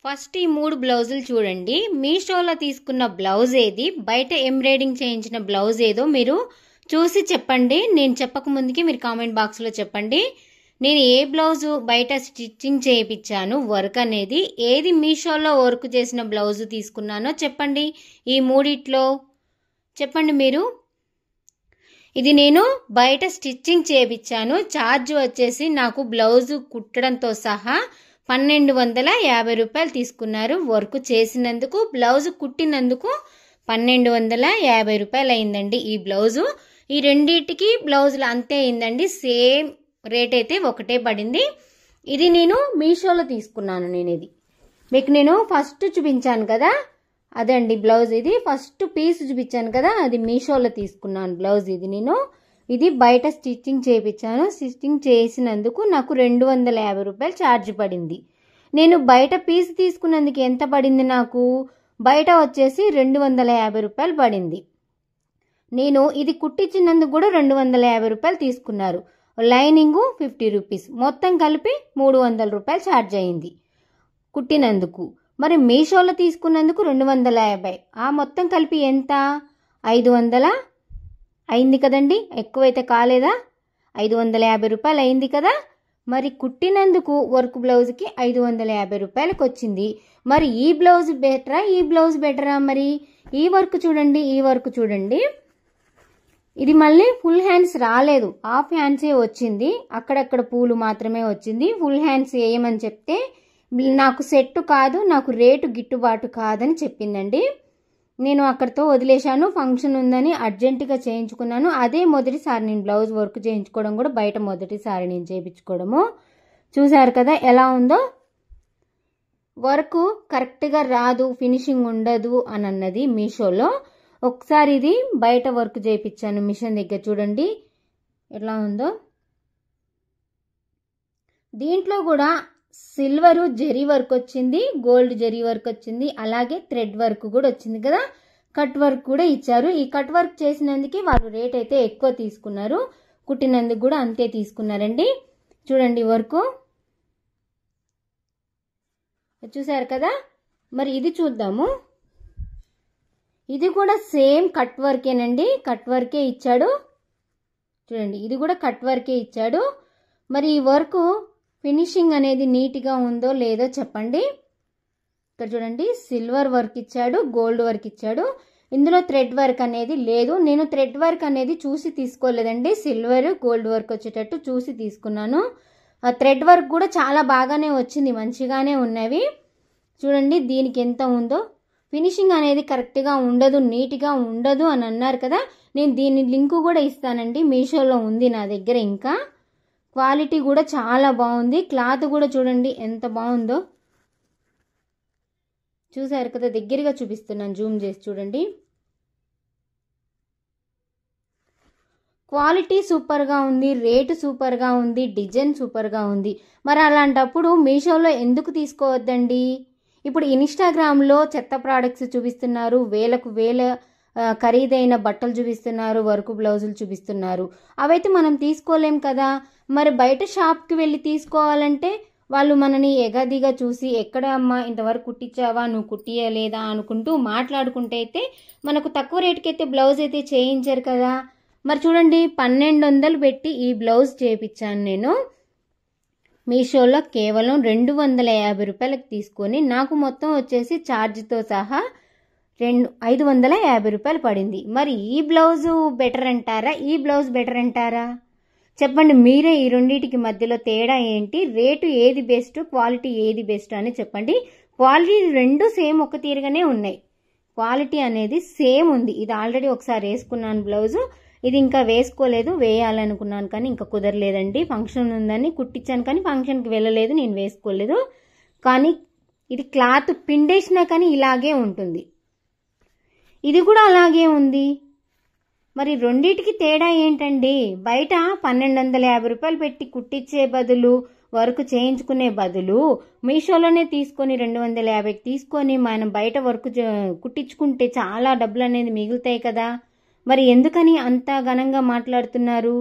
First ఈ 3 బ్లౌజులు చూడండి. మీషోలో తీసుకున్న బ్లౌజ్ ఏది, బయట ఎంబ్రాయిడింగ్ చేయించిన బ్లౌజ్ ఏదో మీరు చూసి చెప్పండి. నేను చెప్పక ముందుకి మీరు కామెంట్ బాక్స్లో చెప్పండి. నేను ఏ బ్లౌజు బయట స్టిచ్చింగ్ చేయించాను వర్క్ అనేది, ఏది మీషోలో వర్క్ చేసిన బ్లౌజు తీసుకున్నానో చెప్పండి. ఈ మూడిట్లో చెప్పండి మీరు. ఇది నేను బయట స్టిచ్చింగ్ చేయించాను. ఛార్జ్ వచ్చేసి నాకు బ్లౌజు కుట్టడంతో సహా 1250 రూపాయలు తీసుకున్నారు. వర్క్ చేసినందుకు, బ్లౌజు కుట్టినందుకు 1250 రూపాయలు అయిందండి ఈ బ్లౌజు. ఈ రెండింటికి బ్లౌజులు అంతే అయిందండి. సేమ్ రేట్ అయితే ఒకటే పడింది. ఇది నేను మీషోలో తీసుకున్నాను. ఇది మీకు నేను ఫస్ట్ చూపించాను కదా, అదండి బ్లౌజ్. ఇది ఫస్ట్ పీస్ చూపించాను కదా, అది మీషోలో తీసుకున్నాను బ్లౌజ్. ఇది బయట స్టిచ్చింగ్ చేయించాను. స్టిచ్చింగ్ చేసినందుకు నాకు 250 రూపాయలు ఛార్జ్ పడింది. నేను బయట పీస్ తీసుకున్నందుకు ఎంత పడింది నాకు, బయట వచ్చేసి 250 రూపాయలు పడింది. నేను ఇది కుట్టించినందుకు కూడా 250 రూపాయలు తీసుకున్నారు. లైనింగు 50 రూపీస్, మొత్తం కలిపి 300 రూపాయలు ఛార్జ్ అయింది కుట్టినందుకు. మరి మీషోలో తీసుకున్నందుకు 250, ఆ మొత్తం కలిపి ఎంత, 500 అయింది కదండి. ఎక్కువైతే కాలేదా, 550 రూపాయలు అయింది కదా. మరి కుట్టినందుకు వర్క్ బ్లౌజ్కి 550 రూపాయలకు వచ్చింది. మరి ఈ బ్లౌజ్ బెటరా, ఈ బ్లౌజ్ బెటరా? మరి ఈ వర్క్ చూడండి, ఈ వర్క్ చూడండి. ఇది మళ్ళీ ఫుల్ హ్యాండ్స్ రాలేదు, హాఫ్ హ్యాండ్సే వచ్చింది. అక్కడక్కడ పూలు మాత్రమే వచ్చింది. ఫుల్ హ్యాండ్స్ వేయమని చెప్తే నాకు సెట్ కాదు, నాకు రేటు గిట్టుబాటు కాదని చెప్పిందండి. నేను అక్కడితో వదిలేశాను. ఫంక్షన్ ఉందని అర్జెంటుగా చేయించుకున్నాను. అదే మొదటిసారి నేను బ్లౌజ్ వర్క్ చేయించుకోవడం కూడా, బయట మొదటిసారి నేను చేయించుకోవడము. చూసారు కదా ఎలా ఉందో. వర్క్ కరెక్ట్గా రాదు, ఫినిషింగ్ ఉండదు అని అన్నది మీషోలో. ఒకసారి ఇది బయట వర్క్ చేయించాను మిషన్ దగ్గర, చూడండి ఎలా ఉందో. దీంట్లో కూడా సిల్వరు జరీ వర్క్ వచ్చింది, గోల్డ్ జరీ వర్క్ వచ్చింది, అలాగే థ్రెడ్ వర్క్ కూడా వచ్చింది కదా. కట్ వర్క్ కూడా ఇచ్చారు. ఈ కట్ వర్క్ చేసినందుకే వాళ్ళు రేట్ అయితే ఎక్కువ తీసుకున్నారు, కుట్టినందుకు కూడా అంతే తీసుకున్నారండి. చూడండి వర్క్, చూసారు కదా. మరి ఇది చూద్దాము. ఇది కూడా సేమ్ కట్ వర్కేనండి, కట్ వర్కే ఇచ్చాడు. చూడండి ఇది కూడా కట్ వర్కే ఇచ్చాడు. మరి ఈ వర్క్ ఫినిషింగ్ అనేది నీట్గా ఉందో లేదో చెప్పండి. ఇక్కడ చూడండి సిల్వర్ వర్క్ ఇచ్చాడు, గోల్డ్ వర్క్ ఇచ్చాడు. ఇందులో థ్రెడ్ వర్క్ అనేది లేదు. నేను థ్రెడ్ వర్క్ అనేది చూసి తీసుకోలేదండి, సిల్వర్ గోల్డ్ వర్క్ వచ్చేటట్టు చూసి తీసుకున్నాను. ఆ థ్రెడ్ వర్క్ కూడా చాలా బాగానే వచ్చింది, మంచిగానే ఉన్నవి. చూడండి దీనికి ఎంత ఉందో. ఫినిషింగ్ అనేది కరెక్ట్గా ఉండదు, నీట్గా ఉండదు అని అన్నారు కదా. నేను దీని లింక్ కూడా ఇస్తానండి, మీషోలో ఉంది నా దగ్గర. ఇంకా క్వాలిటీ కూడా చాలా బాగుంది. క్లాత్ కూడా చూడండి ఎంత బాగుందో. చూసారు కదా, దగ్గరగా చూపిస్తున్నాను, జూమ్ చేసి చూడండి. క్వాలిటీ సూపర్గా ఉంది, రేటు సూపర్గా ఉంది, డిజైన్ సూపర్గా ఉంది. మరి అలాంటప్పుడు మీషోలో ఎందుకు తీసుకోవద్దండి? ఇప్పుడు ఇన్స్టాగ్రామ్లో చెత్త ప్రోడక్ట్స్ చూపిస్తున్నారు, వేలకు వేల ఖరీదైన బట్టలు చూపిస్తున్నారు, వర్క్ బ్లౌజులు చూపిస్తున్నారు. అవైతే మనం తీసుకోలేం కదా. మరి బయట షాప్కి వెళ్ళి తీసుకోవాలంటే వాళ్ళు మనని ఎగదిగా చూసి, ఎక్కడ అమ్మా ఇంతవరకు కుట్టించావా, నువ్వు కుట్టియలేదా అనుకుంటూ మాట్లాడుకుంటే అయితే మనకు తక్కువ రేటుకి అయితే బ్లౌజ్ అయితే చేయించారు కదా. మరి చూడండి 1200 పెట్టి ఈ బ్లౌజ్ చేయించాను నేను మీషోలో. కేవలం 250 రూపాయలకు తీసుకొని నాకు మొత్తం వచ్చేసి ఛార్జ్తో సహా 550 రూపాయలు పడింది. మరి ఈ బ్లౌజు బెటర్ అంటారా, ఈ బ్లౌజ్ బెటర్ అంటారా? చెప్పండి మీరే. ఈ రెండింటికి మధ్యలో తేడా ఏంటి, రేటు ఏది బెస్ట్, క్వాలిటీ ఏది బెస్ట్ అని చెప్పండి. క్వాలిటీ రెండు సేమ్ ఒక తీరుగానే ఉన్నాయి, క్వాలిటీ అనేది సేమ్ ఉంది. ఇది ఆల్రెడీ ఒకసారి వేసుకున్నాను బ్లౌజు, ఇది ఇంకా వేసుకోలేదు, వేయాలనుకున్నాను కానీ ఇంకా కుదరలేదండి. ఫంక్షన్ ఉందని కుట్టించాను కానీ ఫంక్షన్కి వెళ్ళలేదు, నేను వేసుకోలేదు. కానీ ఇది క్లాత్ పిండేసినా కానీ ఇలాగే ఉంటుంది, ఇది కూడా అలాగే ఉంది. మరి రెండింటికి తేడా ఏంటండి? బయట 1250 రూపాయలు పెట్టి కుట్టించే బదులు, వర్క్ చేయించుకునే బదులు మీషోలోనే తీసుకొని 250 తీసుకొని మనం బయట వర్క్ కుట్టించుకుంటే చాలా డబ్బులు అనేది మిగులుతాయి కదా. మరి ఎందుకని అంత ఘనంగా మాట్లాడుతున్నారు?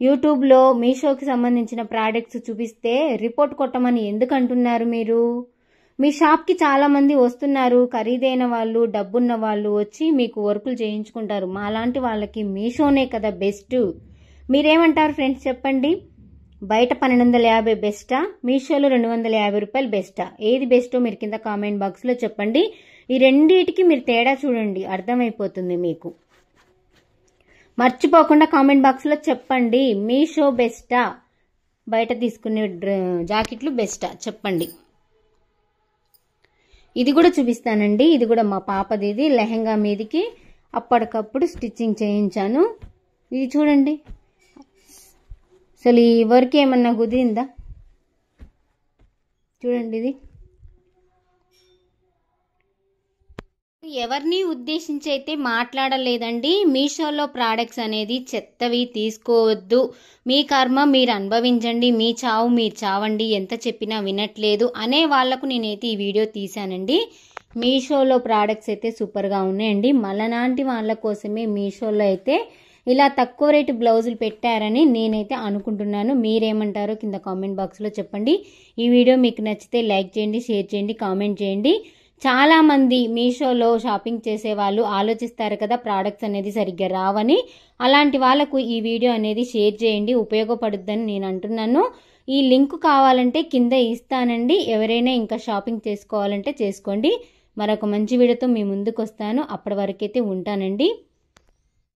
యూట్యూబ్లో మీషోకి సంబంధించిన ప్రోడక్ట్స్ చూపిస్తే రిపోర్ట్ కొట్టమని ఎందుకు అంటున్నారు మీరు? మీ షాప్కి చాలామంది వస్తున్నారు, ఖరీదైన వాళ్ళు, డబ్బున్న వాళ్ళు వచ్చి మీకు వర్కులు చేయించుకుంటారు. మాలాంటి వాళ్ళకి మీషోనే కదా బెస్ట్. మీరేమంటారు ఫ్రెండ్స్ చెప్పండి? బయట 1250 బెస్టా, మీషోలో 250 రూపాయలు బెస్టా? ఏది బెస్టో మీరు కింద కామెంట్ బాక్స్లో చెప్పండి. ఈ రెండింటికి మీరు తేడా చూడండి, అర్థమైపోతుంది మీకు. మర్చిపోకుండా కామెంట్ బాక్స్లో చెప్పండి. మీషో బెస్టా, బయట తీసుకునే జాకెట్లు బెస్టా చెప్పండి. ఇది కూడా చూపిస్తానండి. ఇది కూడా మా పాపది, ఇది లెహంగా మీదికి అప్పటికప్పుడు స్టిచ్చింగ్ చేయించాను. ఇది చూడండి, అసలు ఈ వర్క్ ఏమన్నా కుదిరిందా? చూడండి, ఇది ఎవరిని ఉద్దేశించి అయితే మాట్లాడలేదండి. మీషోలో ప్రోడక్ట్స్ అనేది చెత్తవి తీసుకోవద్దు, మీ కర్మ మీరు అనుభవించండి, మీ చావు మీరు చావండి, ఎంత చెప్పినా వినట్లేదు అనే వాళ్లకు నేనైతే ఈ వీడియో తీశానండి. మీషోలో ప్రోడక్ట్స్ అయితే సూపర్గా ఉన్నాయండి. మళ్ళనాంటి వాళ్ళ కోసమే మీషోలో అయితే ఇలా తక్కువ రేటు బ్లౌజులు పెట్టారని నేనైతే అనుకుంటున్నాను. మీరేమంటారో కింద కామెంట్ బాక్స్లో చెప్పండి. ఈ వీడియో మీకు నచ్చితే లైక్ చేయండి, షేర్ చేయండి, కామెంట్ చేయండి. చాలామంది మీషోలో షాపింగ్ చేసే వాళ్ళు ఆలోచిస్తారు కదా ప్రోడక్ట్స్ అనేది సరిగ్గా రావని. అలాంటి వాళ్ళకు ఈ వీడియో అనేది షేర్ చేయండి, ఉపయోగపడుద్దని నేను అంటున్నాను. ఈ లింక్ కావాలంటే కింద ఇస్తానండి. ఎవరైనా ఇంకా షాపింగ్ చేసుకోవాలంటే చేసుకోండి. మరొక మంచి వీడియోతో మీ ముందుకు వస్తాను. అప్పటి వరకైతే ఉంటానండి.